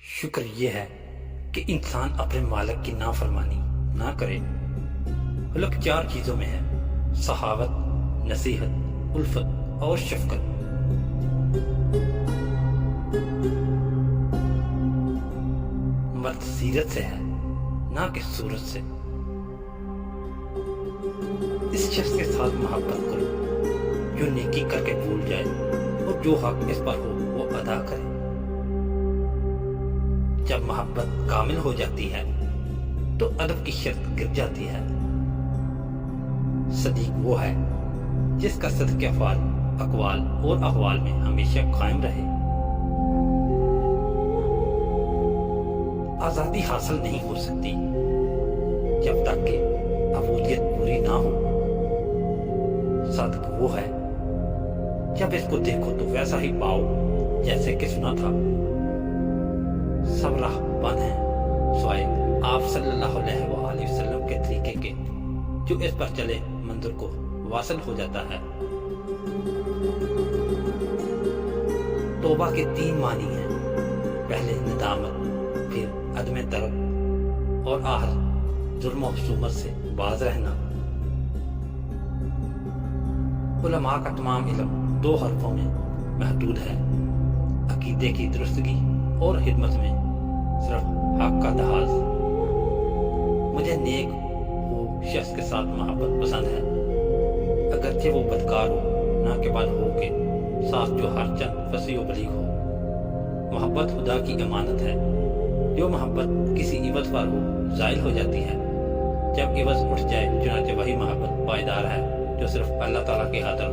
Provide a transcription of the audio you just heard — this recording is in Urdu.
شکر یہ ہے کہ انسان اپنے مالک کی نافرمانی نہ کرے۔ خلق 4 چیزوں میں ہے: سخاوت، نصیحت، الفت اور شفقت۔ مرد سیرت سے ہے، نہ کہ صورت سے۔ اس شخص کے ساتھ محبت کرو جو نیکی کر کے بھول جائے اور جو حق اس پر ہو وہ ادا کرے۔ جب محبت کامل ہو جاتی ہے تو ادب کی شرط گر جاتی ہے۔ صدیق وہ ہے جس کا صدق افعال، اقوال اور احوال میں ہمیشہ قائم رہے۔ آزادی حاصل نہیں ہو سکتی جب تک کہ عبودیت پوری نہ ہو۔ صادق وہ ہے جب اس کو دیکھو تو ویسا ہی پاؤ جیسے کہ سنا تھا۔ سب راہ بند ہیں سوائے آپ صلی اللہ علیہ وآلہ وسلم کے طریقے کے، جو اس پر چلے منظر کو واصل ہو جاتا ہے۔ توبہ کے 3 معنی ہیں: پہلے ندامت، پھر عدم ترک اور آخر ظلم و خصومت سے باز رہنا۔ علماء کا تمام علم 2 حرفوں میں محدود ہے: عقیدے کی درستگی اور خدمت میں صرف حق کا دہاز۔ مجھے نیک وہ شخص کے ساتھ محبت پسند ہے، اگرچہ وہ بدکار ہو، نہ کہ بد ہو کے ساتھ جو ہر چند فصیح و بلیغ ہو۔ محبت خدا کی امانت ہے، جو محبت کسی عوض پر ہو زائل ہو جاتی ہے۔ جب عوض اٹھ جائے چنانچہ وہی محبت پائیدار ہے جو صرف اللہ تعالیٰ کے حاضر ہو۔